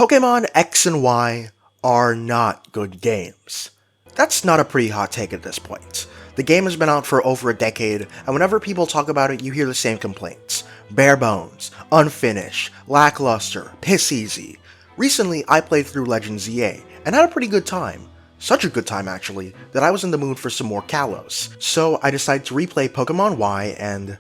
Pokemon X and Y are not good games. That's not a pretty hot take at this point. The game has been out for over a decade, and whenever people talk about it, you hear the same complaints. Bare bones, unfinished, lackluster, piss easy. Recently, I played through Legend ZA, and had a pretty good time. Such a good time actually, that I was in the mood for some more Kalos. So I decided to replay Pokemon Y, and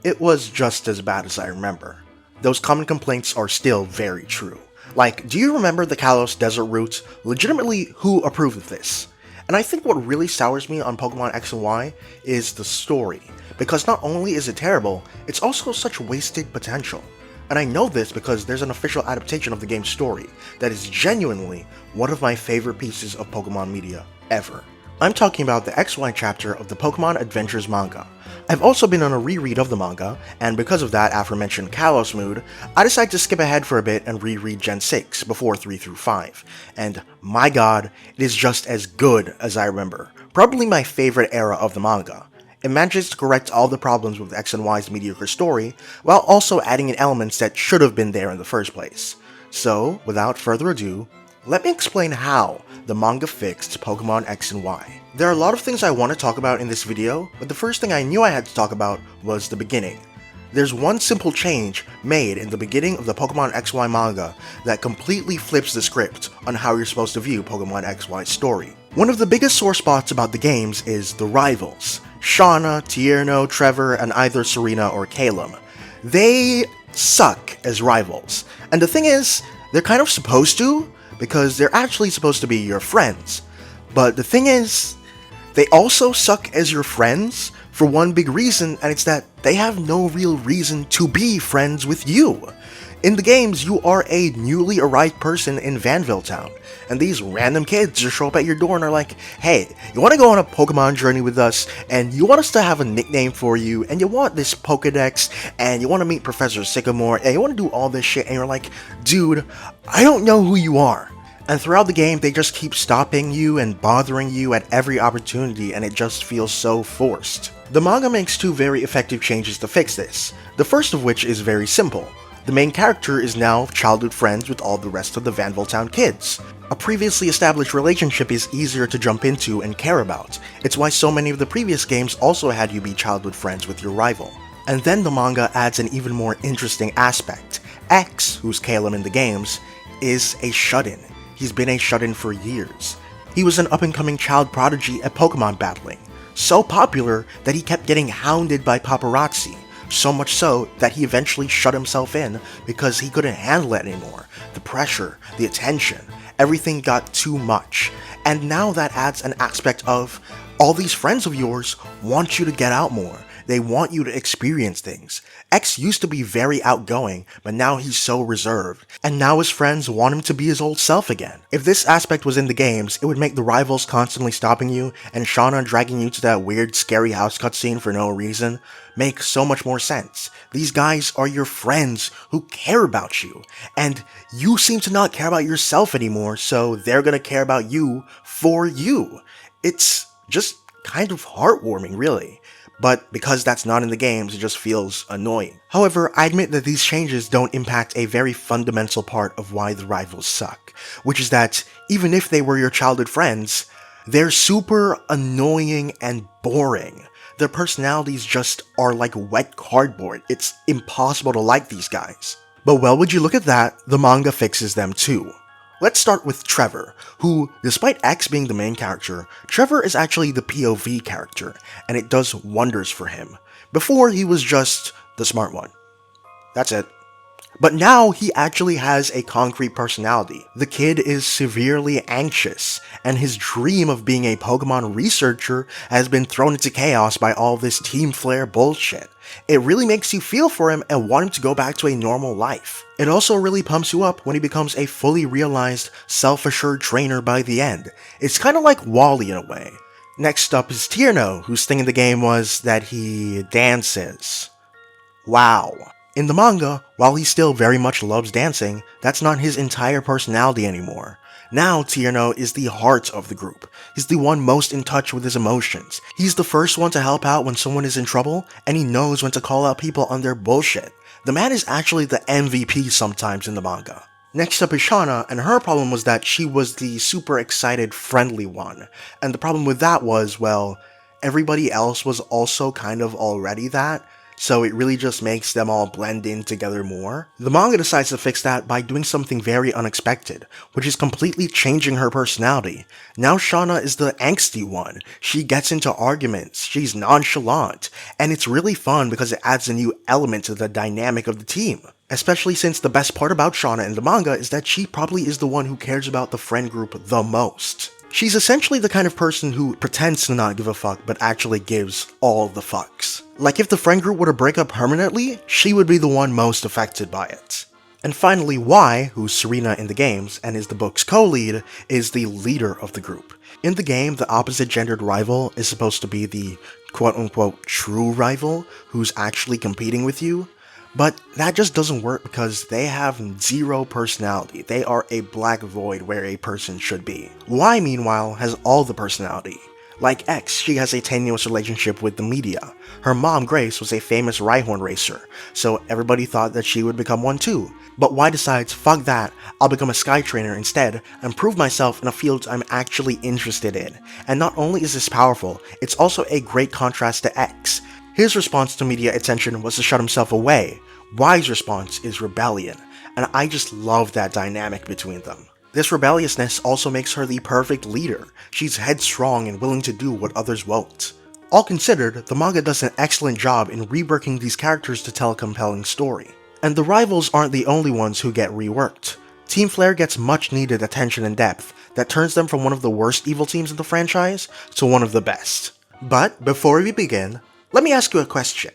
it was just as bad as I remember. Those common complaints are still very true. Like, do you remember the Kalos Desert route? Legitimately, who approved of this? And I think what really sours me on Pokemon X and Y is the story, because not only is it terrible, it's also such wasted potential. And I know this because there's an official adaptation of the game's story that is genuinely one of my favorite pieces of Pokemon media ever. I'm talking about the XY chapter of the Pokemon Adventures manga. I've also been on a reread of the manga, and because of that aforementioned Kalos mood, I decided to skip ahead for a bit and reread Gen 6 before 3 through 5. And my god, it is just as good as I remember. Probably my favorite era of the manga. It manages to correct all the problems with X and Y's mediocre story, while also adding in elements that should have been there in the first place. So, without further ado, let me explain how the manga fixed Pokemon X and Y. There are a lot of things I want to talk about in this video, but the first thing I knew I had to talk about was the beginning. There's one simple change made in the beginning of the Pokemon XY manga that completely flips the script on how you're supposed to view Pokemon XY's story. One of the biggest sore spots about the games is the rivals. Shauna, Tierno, Trevor, and either Serena or Calum. They suck as rivals. And the thing is, they're kind of supposed to, because they're actually supposed to be your friends. But the thing is, they also suck as your friends for one big reason, and it's that they have no real reason to be friends with you. In the games, you are a newly arrived person in Vanville Town, and these random kids just show up at your door and are like, hey, you want to go on a Pokemon journey with us, and you want us to have a nickname for you, and you want this Pokedex, and you want to meet Professor Sycamore, and you want to do all this shit, and you're like, dude, I don't know who you are. And throughout the game, they just keep stopping you and bothering you at every opportunity, and it just feels so forced. The manga makes two very effective changes to fix this, the first of which is very simple. The main character is now childhood friends with all the rest of the Vanville Town kids. A previously established relationship is easier to jump into and care about. It's why so many of the previous games also had you be childhood friends with your rival. And then the manga adds an even more interesting aspect. X, who's Calum in the games, is a shut-in. He's been a shut-in for years. He was an up-and-coming child prodigy at Pokemon battling, so popular that he kept getting hounded by paparazzi. So much so that he eventually shut himself in because he couldn't handle it anymore. The pressure, the attention, everything got too much. And now that adds an aspect of, all these friends of yours want you to get out more. They want you to experience things. X used to be very outgoing, but now he's so reserved. And now his friends want him to be his old self again. If this aspect was in the games, it would make the rivals constantly stopping you and Shauna dragging you to that weird scary house cutscene for no reason make so much more sense. These guys are your friends who care about you, and you seem to not care about yourself anymore, so they're gonna care about you for you. It's just kind of heartwarming, really. But because that's not in the games, it just feels annoying. However, I admit that these changes don't impact a very fundamental part of why the rivals suck, which is that even if they were your childhood friends, they're super annoying and boring. Their personalities just are like wet cardboard. It's impossible to like these guys. But well, would you look at that, the manga fixes them too. Let's start with Trevor, who, despite X being the main character, Trevor is actually the POV character, and it does wonders for him. Before, he was just the smart one. That's it. But now he actually has a concrete personality. The kid is severely anxious, and his dream of being a Pokemon researcher has been thrown into chaos by all this Team Flare bullshit. It really makes you feel for him and want him to go back to a normal life. It also really pumps you up when he becomes a fully realized, self-assured trainer by the end. It's kinda like Wally in a way. Next up is Tierno, whose thing in the game was that he dances. Wow. In the manga, while he still very much loves dancing, that's not his entire personality anymore. Now Tierno is the heart of the group. He's the one most in touch with his emotions. He's the first one to help out when someone is in trouble, and he knows when to call out people on their bullshit. The man is actually the MVP sometimes in the manga. Next up is Shauna, and her problem was that she was the super excited, friendly one. And the problem with that was, well, everybody else was also kind of already that, so it really just makes them all blend in together more. The manga decides to fix that by doing something very unexpected, which is completely changing her personality. Now Shauna is the angsty one. She gets into arguments, she's nonchalant, and it's really fun because it adds a new element to the dynamic of the team. Especially since the best part about Shauna in the manga is that she probably is the one who cares about the friend group the most. She's essentially the kind of person who pretends to not give a fuck but actually gives all the fucks. Like if the friend group were to break up permanently, she would be the one most affected by it. And finally, Y, who's Serena in the games and is the book's co-lead, is the leader of the group. In the game, the opposite-gendered rival is supposed to be the quote-unquote true rival who's actually competing with you. But that just doesn't work because they have zero personality. They are a black void where a person should be. Y, meanwhile, has all the personality. Like X, she has a tenuous relationship with the media. Her mom, Grace, was a famous Rhyhorn racer, so everybody thought that she would become one too. But Y decides, fuck that, I'll become a Sky Trainer instead, and prove myself in a field I'm actually interested in. And not only is this powerful, it's also a great contrast to X. His response to media attention was to shut himself away. Y's response is rebellion, and I just love that dynamic between them. This rebelliousness also makes her the perfect leader. She's headstrong and willing to do what others won't. All considered, the manga does an excellent job in reworking these characters to tell a compelling story. And the rivals aren't the only ones who get reworked. Team Flare gets much needed attention and depth that turns them from one of the worst evil teams in the franchise to one of the best. But before we begin, let me ask you a question.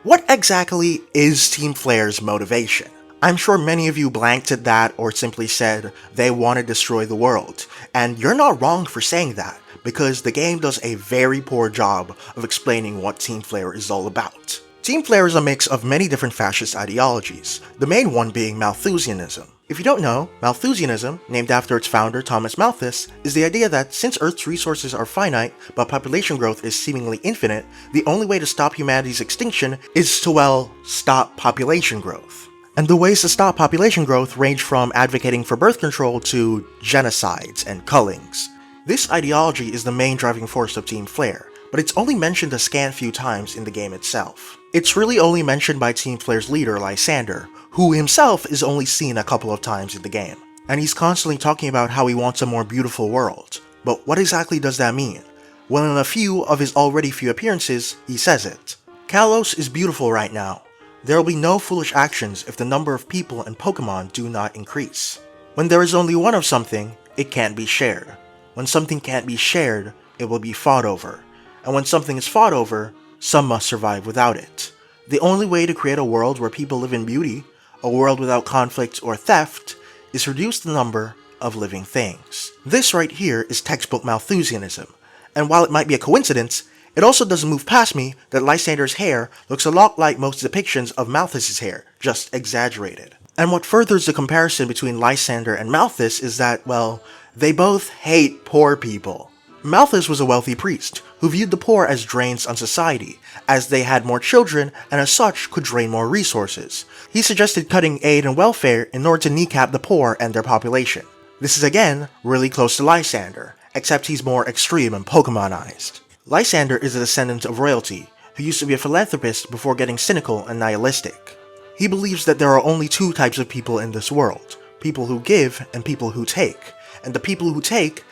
What exactly is Team Flare's motivation? I'm sure many of you blanked at that or simply said they want to destroy the world, and you're not wrong for saying that, because the game does a very poor job of explaining what Team Flare is all about. Team Flare is a mix of many different fascist ideologies, the main one being Malthusianism. If you don't know, Malthusianism, named after its founder Thomas Malthus, is the idea that since Earth's resources are finite, but population growth is seemingly infinite, the only way to stop humanity's extinction is to, well, stop population growth. And the ways to stop population growth range from advocating for birth control to genocides and cullings. This ideology is the main driving force of Team Flare, but it's only mentioned a scant few times in the game itself. It's really only mentioned by Team Flare's leader, Lysander, who himself is only seen a couple of times in the game. And he's constantly talking about how he wants a more beautiful world. But what exactly does that mean? Well, in a few of his already few appearances, he says it. Kalos is beautiful right now. There will be no foolish actions if the number of people and Pokemon do not increase. When there is only one of something, it can't be shared. When something can't be shared, it will be fought over. And when something is fought over, some must survive without it. The only way to create a world where people live in beauty, a world without conflict or theft, is reduce the number of living things. This right here is textbook Malthusianism, and while it might be a coincidence, it also doesn't move past me that Lysander's hair looks a lot like most depictions of Malthus' hair, just exaggerated. And what furthers the comparison between Lysander and Malthus is that, well, they both hate poor people. Malthus was a wealthy priest, who viewed the poor as drains on society, as they had more children and as such could drain more resources. He suggested cutting aid and welfare in order to kneecap the poor and their population. This is again really close to Lysander, except he's more extreme and Pokemonized. Lysander is a descendant of royalty, who used to be a philanthropist before getting cynical and nihilistic. He believes that there are only two types of people in this world, people who give and people who take, and the people who take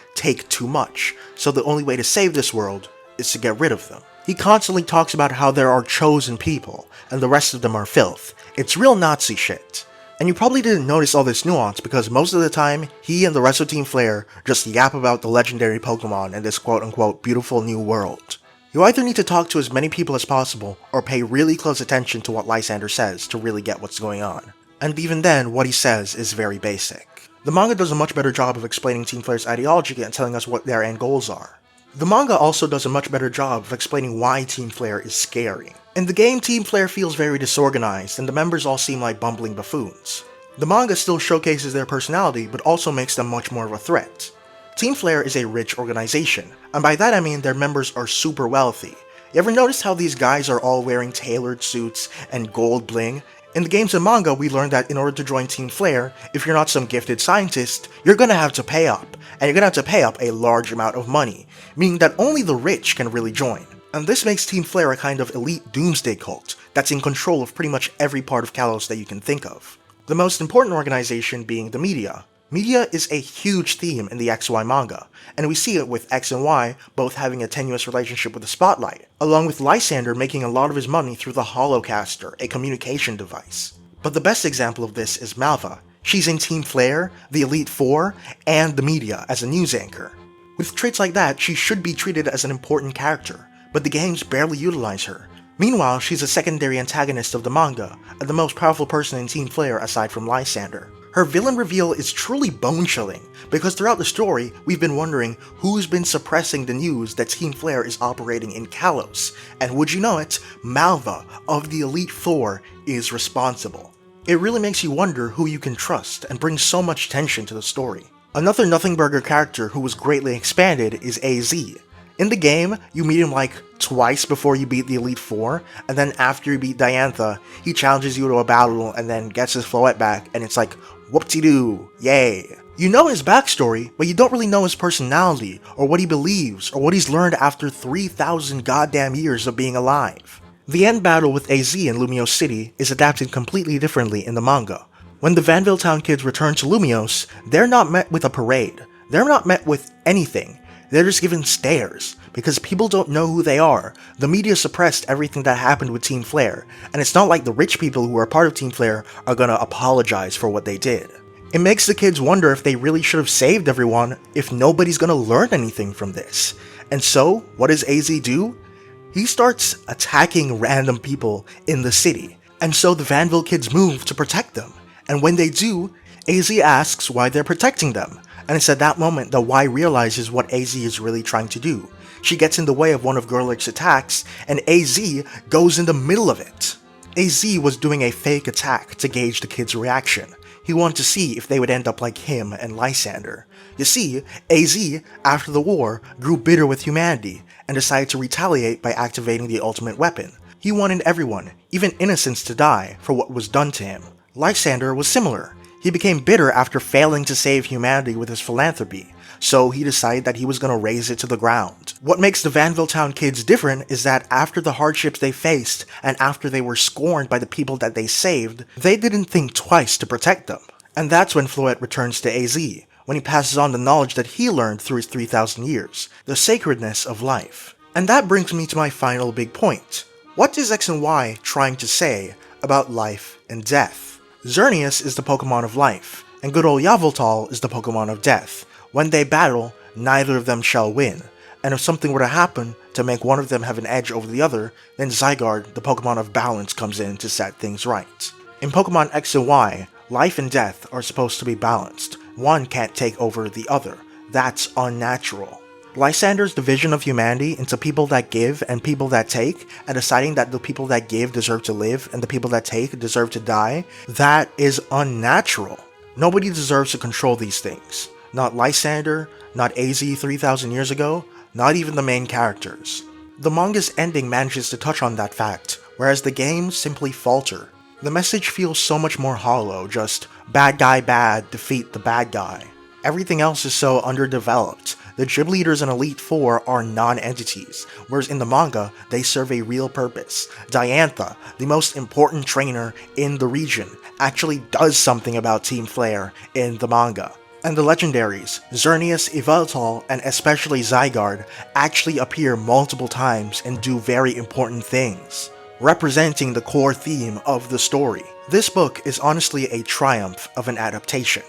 too much, so the only way to save this world is to get rid of them. He constantly talks about how there are chosen people, and the rest of them are filth. It's real Nazi shit. And you probably didn't notice all this nuance because most of the time, he and the rest of Team Flare just yap about the legendary Pokemon in this quote-unquote beautiful new world. You either need to talk to as many people as possible, or pay really close attention to what Lysander says to really get what's going on. And even then, what he says is very basic. The manga does a much better job of explaining Team Flare's ideology and telling us what their end goals are. The manga also does a much better job of explaining why Team Flare is scary. In the game, Team Flare feels very disorganized, and the members all seem like bumbling buffoons. The manga still showcases their personality, but also makes them much more of a threat. Team Flare is a rich organization, and by that I mean their members are super wealthy. You ever notice how these guys are all wearing tailored suits and gold bling? In the games and manga, we learned that in order to join Team Flare, if you're not some gifted scientist, you're gonna have to pay up, and you're gonna have to pay up a large amount of money, meaning that only the rich can really join. And this makes Team Flare a kind of elite doomsday cult that's in control of pretty much every part of Kalos that you can think of. The most important organization being the media. Media is a huge theme in the XY manga, and we see it with X and Y both having a tenuous relationship with the spotlight, along with Lysander making a lot of his money through the Holocaster, a communication device. But the best example of this is Malva. She's in Team Flare, the Elite Four, and the media as a news anchor. With traits like that, she should be treated as an important character, but the games barely utilize her. Meanwhile, she's a secondary antagonist of the manga, and the most powerful person in Team Flare aside from Lysander. Her villain reveal is truly bone-chilling, because throughout the story, we've been wondering who's been suppressing the news that Team Flare is operating in Kalos, and would you know it, Malva of the Elite Four is responsible. It really makes you wonder who you can trust, and brings so much tension to the story. Another Nothing Burger character who was greatly expanded is AZ. In the game, you meet him like twice before you beat the Elite Four, and then after you beat Diantha, he challenges you to a battle and then gets his Floette back, and it's like, whoop-de-doo, yay. You know his backstory, but you don't really know his personality, or what he believes, or what he's learned after 3,000 goddamn years of being alive. The end battle with AZ in Lumiose City is adapted completely differently in the manga. When the Vanville Town kids return to Lumiose, they're not met with a parade. They're not met with anything. They're just given stares, because people don't know who they are. The media suppressed everything that happened with Team Flare, and it's not like the rich people who are part of Team Flare are gonna apologize for what they did. It makes the kids wonder if they really should have saved everyone if nobody's gonna learn anything from this. And so, what does AZ do? He starts attacking random people in the city, and so the Vanville kids move to protect them. And when they do, AZ asks why they're protecting them. And it's at that moment that Y realizes what AZ is really trying to do. She gets in the way of one of Gerlich's attacks, and AZ goes in the middle of it. AZ was doing a fake attack to gauge the kids' reaction. He wanted to see if they would end up like him and Lysander. You see, AZ, after the war, grew bitter with humanity, and decided to retaliate by activating the ultimate weapon. He wanted everyone, even innocents, to die for what was done to him. Lysander was similar. He became bitter after failing to save humanity with his philanthropy, so he decided that he was going to raze it to the ground. What makes the Vanville Town kids different is that after the hardships they faced, and after they were scorned by the people that they saved, they didn't think twice to protect them. And that's when Floette returns to AZ, when he passes on the knowledge that he learned through his 3,000 years, the sacredness of life. And that brings me to my final big point. What is X and Y trying to say about life and death? Xerneas is the Pokemon of life, and good old Yveltal is the Pokemon of death. When they battle, neither of them shall win, and if something were to happen to make one of them have an edge over the other, then Zygarde, the Pokemon of balance, comes in to set things right. In Pokemon X and Y, life and death are supposed to be balanced. One can't take over the other. That's unnatural. Lysander's division of humanity into people that give and people that take, and deciding that the people that give deserve to live and the people that take deserve to die, that is unnatural. Nobody deserves to control these things. Not Lysander, not AZ 3,000 years ago, not even the main characters. The manga's ending manages to touch on that fact, whereas the games simply falter. The message feels so much more hollow, just bad guy bad, defeat the bad guy. Everything else is so underdeveloped. The gym leaders in Elite Four are non-entities, whereas in the manga, they serve a real purpose. Diantha, the most important trainer in the region, actually does something about Team Flare in the manga. And the legendaries, Xerneas, Yveltal, and especially Zygarde, actually appear multiple times and do very important things, representing the core theme of the story. This book is honestly a triumph of an adaptation.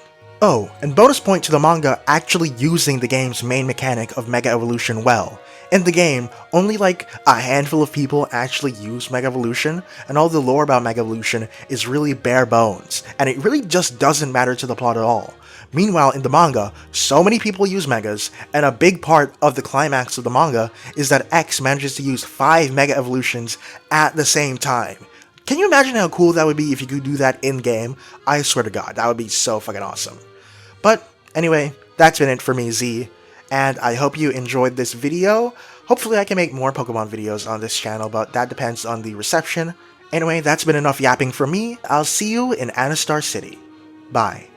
Oh, and bonus point to the manga actually using the game's main mechanic of Mega Evolution well. In the game, only like a handful of people actually use Mega Evolution, and all the lore about Mega Evolution is really bare bones, and it really just doesn't matter to the plot at all. Meanwhile, in the manga, so many people use Megas, and a big part of the climax of the manga is that X manages to use 5 Mega Evolutions at the same time. Can you imagine how cool that would be if you could do that in-game? I swear to God, that would be so fucking awesome. But anyway, that's been it for me, Z, and I hope you enjoyed this video. Hopefully I can make more Pokemon videos on this channel, but that depends on the reception Anyway, that's been enough yapping from me. I'll see you in Anastar City. Bye.